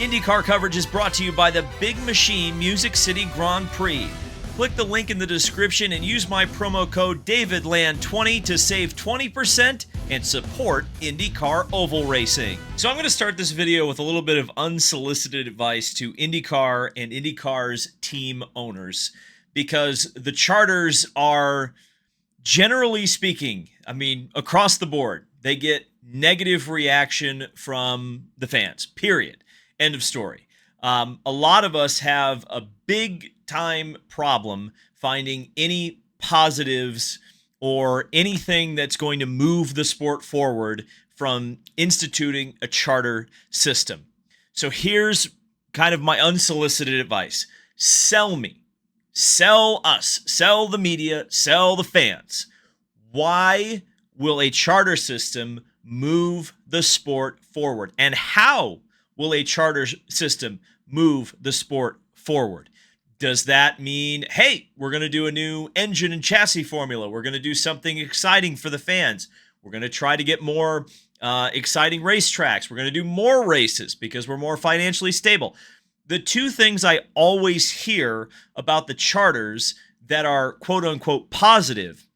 IndyCar coverage is brought to you by the Big Machine Music City Grand Prix. Click the link in the description and use my promo code DAVIDLAND20 to save 20% and support IndyCar oval racing. So I'm going to start this video with a little bit of unsolicited advice to IndyCar and IndyCar's team owners, because the charters are, generally speaking, across the board, they get negative reaction from the fans, period. End of story. A lot of us have a big time problem finding any positives or anything that's going to move the sport forward from instituting a charter system. So here's kind of my unsolicited advice. Sell me. Sell us. Sell the media. Sell the fans. Why will a charter system move the sport forward? And how will a charter system move the sport forward? Does that mean, hey, we're going to do a new engine and chassis formula? We're going to do something exciting for the fans. We're going to try to get more exciting racetracks. We're going to do more races because we're more financially stable. The two things I always hear about the charters that are quote unquote positive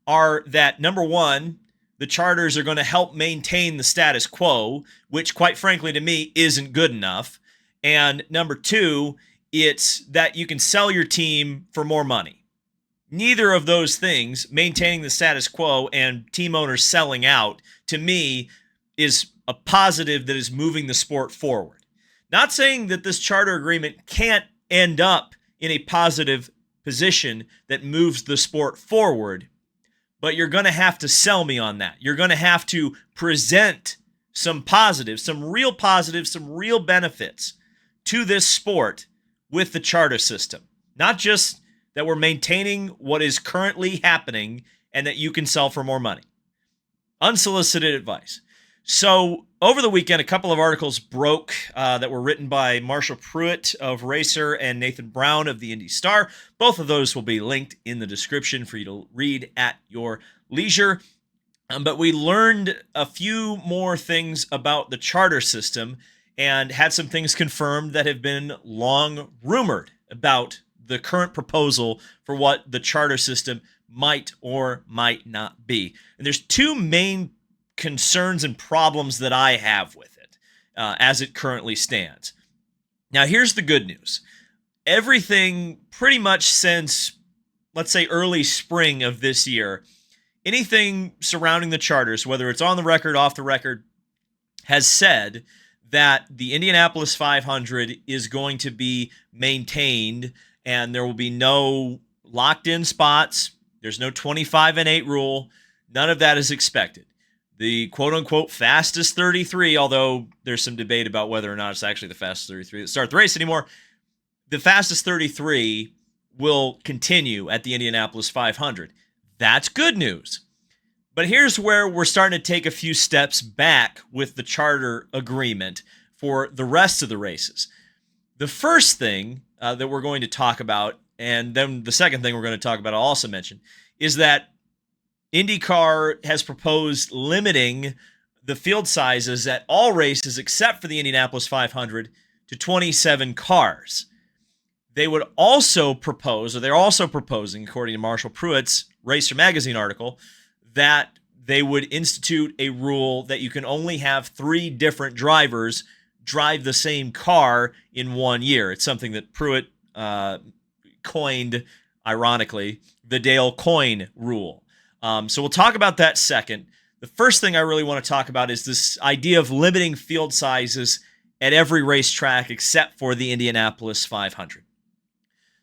are that, number one, the charters are going to help maintain the status quo, which quite frankly to me isn't good enough. And number two, it's that you can sell your team for more money. Neither of those things, maintaining the status quo and team owners selling out, to me is a positive that is moving the sport forward. Not saying that this charter agreement can't end up in a positive position that moves the sport forward, but you're going to have to sell me on that. You're going to have to present some positives, some real benefits to this sport with the charter system. Not just that we're maintaining what is currently happening and that you can sell for more money. Unsolicited advice. So over the weekend, a couple of articles broke that were written by Marshall Pruitt of Racer and Nathan Brown of the IndyStar. Both of those will be linked in the description for you to read at your leisure. But we learned a few more things about the charter system and had some things confirmed that have been long rumored about the current proposal for what the charter system might or might not be. And there's two main concerns and problems that I have with it as it currently stands. Now, here's the good news. Everything pretty much since, let's say, early spring of this year, anything surrounding the charters, whether it's on the record, off the record, has said that the Indianapolis 500 is going to be maintained and there will be no locked-in spots. There's no 25-8 rule. None of that is expected. The quote-unquote fastest 33, although there's some debate about whether or not it's actually the fastest 33 that start the race anymore, the fastest 33 will continue at the Indianapolis 500. That's good news. But here's where we're starting to take a few steps back with the charter agreement for the rest of the races. The first thing that we're going to talk about, and then the second thing we're going to talk about, I'll also mention, is that IndyCar has proposed limiting the field sizes at all races except for the Indianapolis 500 to 27 cars. They would also propose, or they're also proposing, according to Marshall Pruitt's Racer Magazine article, that they would institute a rule that you can only have 3 different drivers drive the same car in 1 year. It's something that Pruitt coined, ironically, the Dale Coyne rule. So we'll talk about that second. The first thing I really want to talk about is this idea of limiting field sizes at every racetrack except for the Indianapolis 500.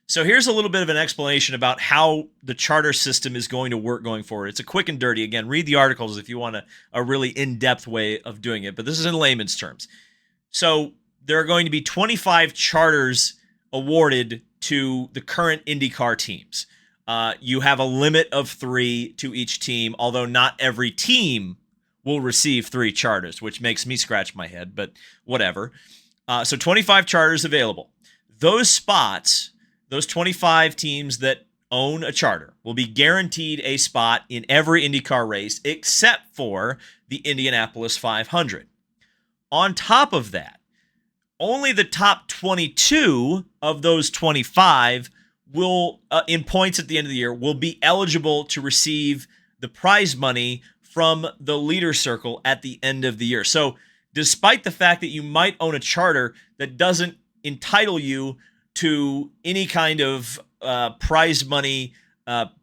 So here's a little bit of an explanation about how the charter system is going to work going forward. It's a quick and dirty. Again, read the articles if you want a really in-depth way of doing it, but this is in layman's terms. So there are going to be 25 charters awarded to the current IndyCar teams. You have a limit of 3 to each team, although not every team will receive 3 charters, which makes me scratch my head, but whatever. So 25 charters available. Those spots, those 25 teams that own a charter will be guaranteed a spot in every IndyCar race except for the Indianapolis 500. On top of that, only the top 22 of those 25 will, in points at the end of the year, will be eligible to receive the prize money from the leader circle at the end of the year. So despite the fact that you might own a charter that doesn't entitle you to any kind of prize money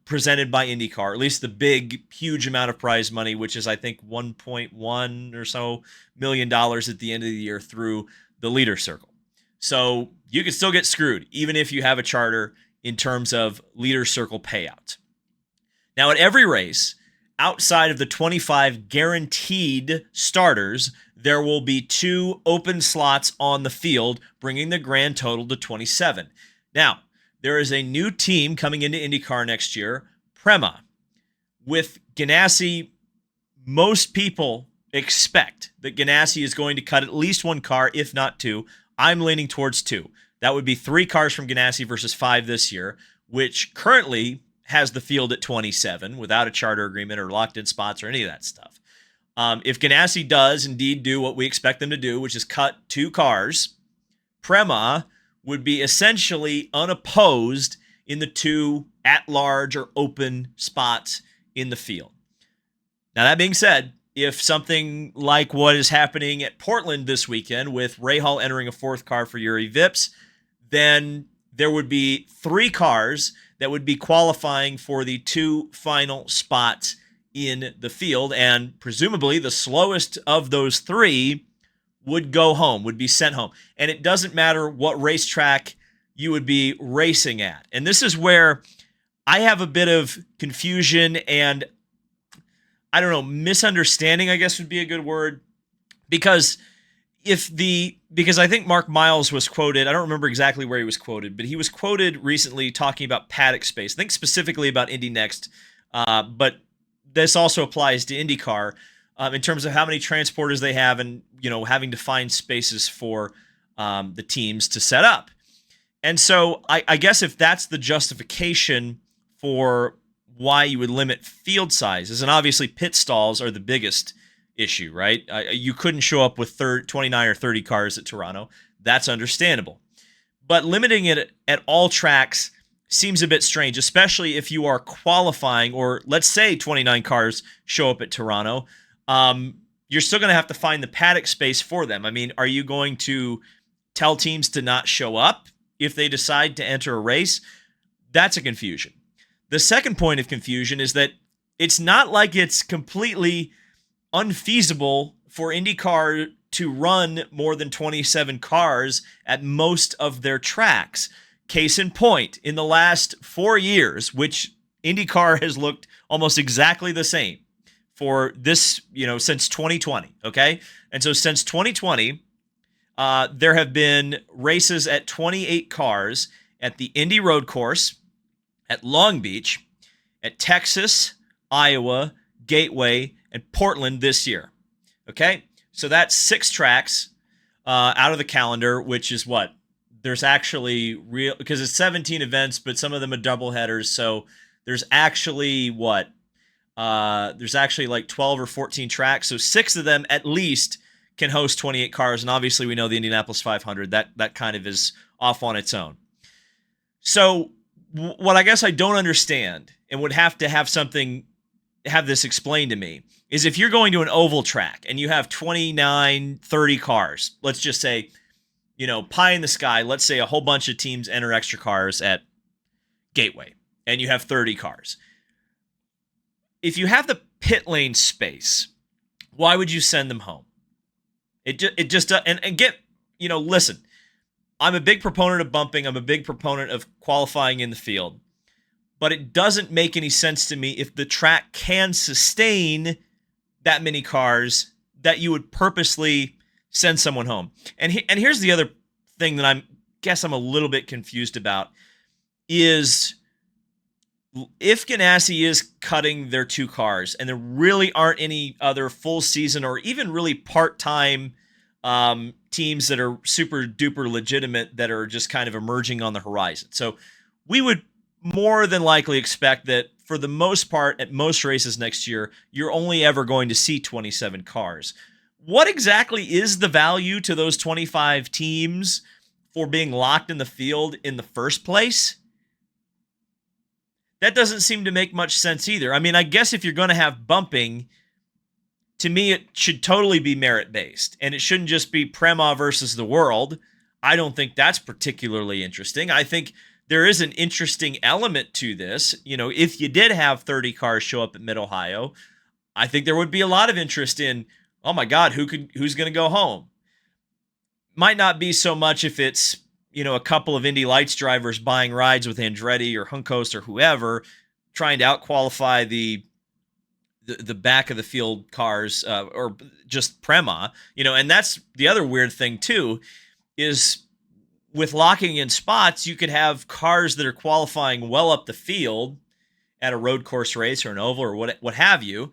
presented by IndyCar, at least the big, huge amount of prize money, which is, I think, $1.1 or so million at the end of the year through the leader circle. So you can still get screwed, even if you have a charter, in terms of leader circle payouts. Now, at every race, outside of the 25 guaranteed starters, there will be 2 open slots on the field, bringing the grand total to 27. Now, there is a new team coming into IndyCar next year, Prema. With Ganassi, most people expect that Ganassi is going to cut at least 1 car, if not 2. I'm leaning towards 2. That would be 3 cars from Ganassi versus 5 this year, which currently has the field at 27 without a charter agreement or locked-in spots or any of that stuff. If Ganassi does indeed do what we expect them to do, which is cut 2 cars, Prema would be essentially unopposed in the 2 at-large or open spots in the field. Now, that being said, if something like what is happening at Portland this weekend with Rahal entering a 4th car for Yuri Vips, then there would be 3 cars that would be qualifying for the 2 final spots in the field, and presumably the slowest of those 3 would go home, would be sent home. And it doesn't matter what racetrack you would be racing at. And this is where I have a bit of confusion and, I don't know, misunderstanding, I guess would be a good word. Because I think Mark Miles was quoted, I don't remember exactly where he was quoted, but he was quoted recently talking about paddock space. I think specifically about Indy Next, but this also applies to IndyCar in terms of how many transporters they have and, having to find spaces for the teams to set up. And so I guess if that's the justification for why you would limit field sizes, and obviously pit stalls are the biggest issue, right? You couldn't show up with 29 or 30 cars at Toronto. That's understandable. But limiting it at all tracks seems a bit strange, especially if you are qualifying, or let's say 29 cars show up at Toronto. You're still going to have to find the paddock space for them. I mean, are you going to tell teams to not show up if they decide to enter a race? That's a confusion. The second point of confusion is that it's not like it's completely unfeasible for IndyCar to run more than 27 cars at most of their tracks. Case in point, in the last 4 years, which IndyCar has looked almost exactly the same for this, since 2020, okay? And so since 2020, there have been races at 28 cars at the Indy Road Course, at Long Beach, at Texas, Iowa, Gateway, and Portland this year, okay? So that's 6 tracks out of the calendar, which is what? There's actually because it's 17 events, but some of them are double headers. So there's actually there's actually like 12 or 14 tracks. So 6 of them at least can host 28 cars. And obviously we know the Indianapolis 500, that kind of is off on its own. So what I guess I don't understand and would have to have this explained to me is if you're going to an oval track and you have 29, 30 cars, let's just say, pie in the sky, let's say a whole bunch of teams enter extra cars at Gateway, and you have 30 cars. If you have the pit lane space, why would you send them home? It just and get, listen, I'm a big proponent of bumping. I'm a big proponent of qualifying in the field. But it doesn't make any sense to me if the track can sustain that many cars that you would purposely send someone home. And here's the other thing that I'm a little bit confused about is if Ganassi is cutting their 2 cars and there really aren't any other full season or even really part-time teams that are super duper legitimate that are just kind of emerging on the horizon. So we would more than likely expect that for the most part at most races next year, you're only ever going to see 27 cars. what exactly is the value to those 25 teams for being locked in the field in the first place? That doesn't seem to make much sense either. I mean, I guess if you're going to have bumping, to me, it should totally be merit based, and it shouldn't just be Prema versus the world. I don't think that's particularly interesting. I think there is an interesting element to this. You know, if you did have 30 cars show up at Mid Ohio, I think there would be a lot of interest in, oh my God, who's going to go home? Might not be so much if it's, you know, a couple of Indy Lights drivers buying rides with Andretti or Hunkost or whoever, trying to outqualify the back of the field cars, or just Prema, you know. And that's the other weird thing too, is with locking in spots, you could have cars that are qualifying well up the field at a road course race or an oval or what have you.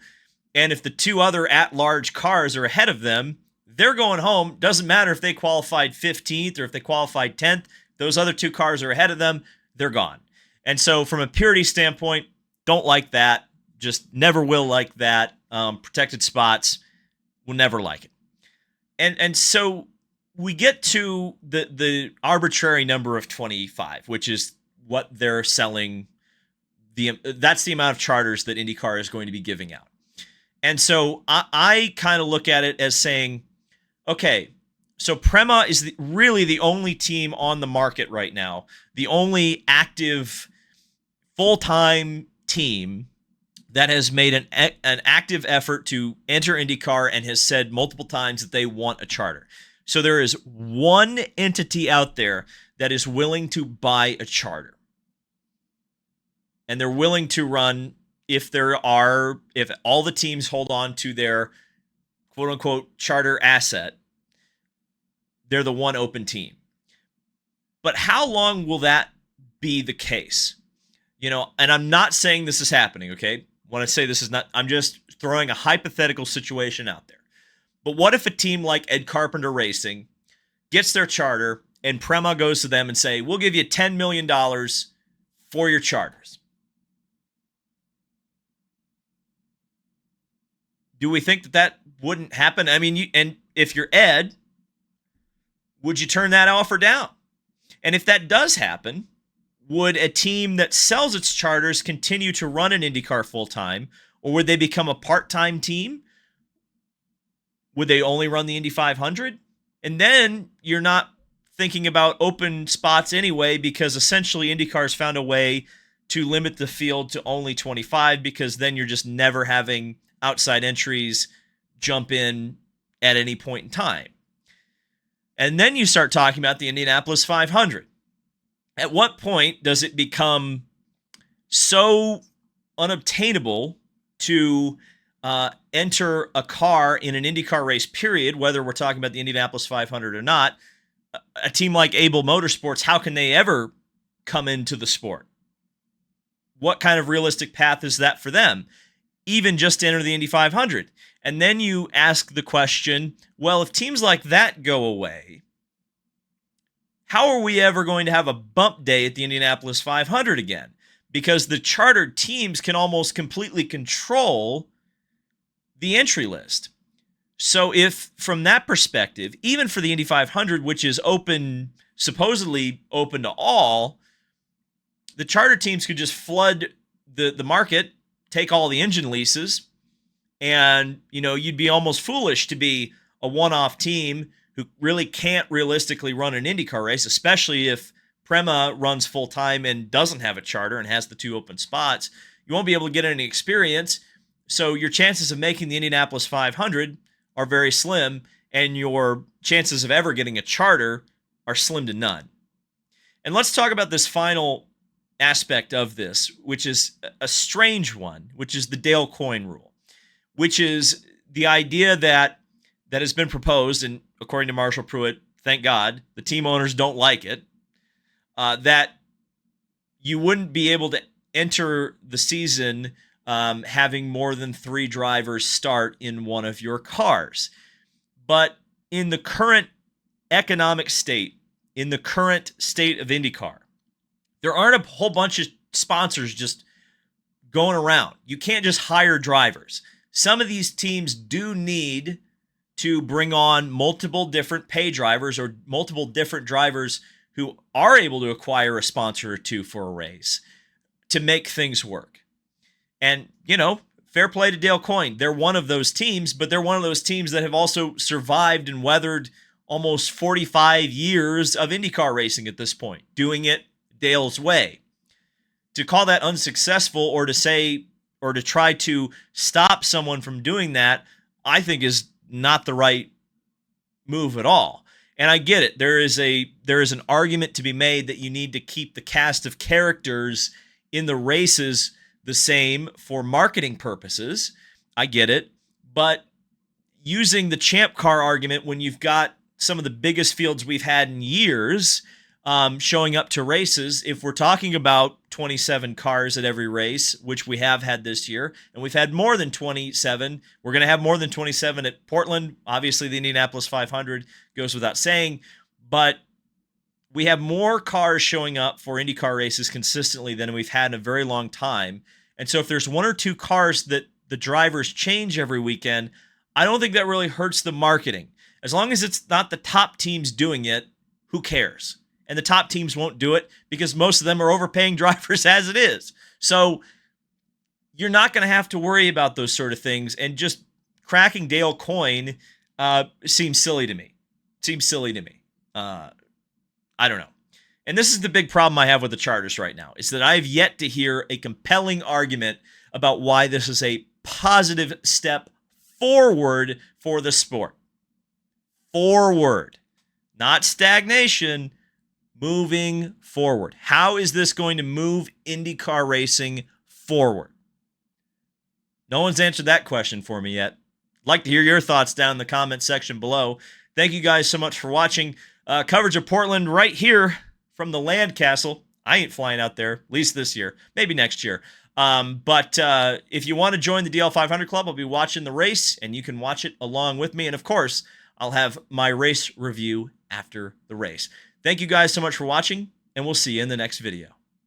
And if the two other at-large cars are ahead of them, they're going home. Doesn't matter if they qualified 15th or if they qualified 10th. Those other two cars are ahead of them. They're gone. And so from a purity standpoint, don't like that. Just never will like that. Protected spots, will never like it. And so we get to the arbitrary number of 25, which is what they're selling. That's the amount of charters that IndyCar is going to be giving out. And so I kind of look at it as saying, okay, so Prema is really the only team on the market right now, the only active full-time team that has made an active effort to enter IndyCar and has said multiple times that they want a charter. So there is one entity out there that is willing to buy a charter. And they're willing to run if all the teams hold on to their quote unquote charter asset, they're the one open team. But how long will that be the case? You know, and I'm not saying this is happening, okay? When I say this is not, I'm just throwing a hypothetical situation out there. But what if a team like Ed Carpenter Racing gets their charter and Prema goes to them and say, we'll give you $10 million for your charters? Do we think that wouldn't happen? I mean, and if you're Ed, would you turn that offer down? And if that does happen, would a team that sells its charters continue to run an IndyCar full-time, or would they become a part-time team? Would they only run the Indy 500? And then you're not thinking about open spots anyway, because essentially IndyCar's found a way to limit the field to only 25, because then you're just never having outside entries jump in at any point in time. And then you start talking about the Indianapolis 500. At what point does it become so unobtainable to enter a car in an IndyCar race, period, whether we're talking about the Indianapolis 500 or not? A team like Able Motorsports, how can they ever come into the sport? What kind of realistic path is that for them? Even just to enter the Indy 500. And then you ask the question, well, if teams like that go away, how are we ever going to have a bump day at the Indianapolis 500 again? Because the chartered teams can almost completely control the entry list. So if, from that perspective, even for the Indy 500, which is open, supposedly open to all, the charter teams could just flood the market, take all the engine leases, and, you know, you'd be almost foolish to be a one-off team who really can't realistically run an IndyCar race, especially if Prema runs full-time and doesn't have a charter and has the two open spots. You won't be able to get any experience, so your chances of making the Indianapolis 500 are very slim, and your chances of ever getting a charter are slim to none. And let's talk about this final aspect of this, which is a strange one, which is the Dale Coyne rule, which is the idea that has been proposed, and according to Marshall Pruitt, thank God, the team owners don't like it, that you wouldn't be able to enter the season having more than 3 drivers start in one of your cars. But in the current economic state, in the current state of IndyCar, there aren't a whole bunch of sponsors just going around. You can't just hire drivers. Some of these teams do need to bring on multiple different pay drivers or multiple different drivers who are able to acquire a sponsor or two for a race to make things work. And, fair play to Dale Coyne. They're one of those teams, but they're one of those teams that have also survived and weathered almost 45 years of IndyCar racing at this point, doing it Dale's way. To call that unsuccessful or to say or to try to stop someone from doing that, I think is not the right move at all. And I get it. There is an argument to be made that you need to keep the cast of characters in the races the same for marketing purposes. I get it. But using the champ car argument when you've got some of the biggest fields we've had in years showing up to races, if we're talking about 27 cars at every race, which we have had this year, and we've had more than 27, we're going to have more than 27 at Portland. Obviously, the Indianapolis 500 goes without saying, but we have more cars showing up for IndyCar races consistently than we've had in a very long time. And so if there's one or two cars that the drivers change every weekend, I don't think that really hurts the marketing. As long as it's not the top teams doing it, who cares? And the top teams won't do it because most of them are overpaying drivers as it is. So you're not going to have to worry about those sort of things. And just cracking Dale Coyne seems silly to me. I don't know. And this is the big problem I have with the charters right now, is that I have yet to hear a compelling argument about why this is a positive step forward for the sport. Forward, not stagnation. Moving forward. How is this going to move IndyCar racing forward? No one's answered that question for me yet. I'd like to hear your thoughts down in the comment section below. Thank you guys so much for watching. Coverage of Portland right here from the Land Castle. I ain't flying out there, at least this year. Maybe next year. But if you want to join the DL 500 Club, I'll be watching the race, and you can watch it along with me. And, of course, I'll have my race review after the race. Thank you guys so much for watching, and we'll see you in the next video.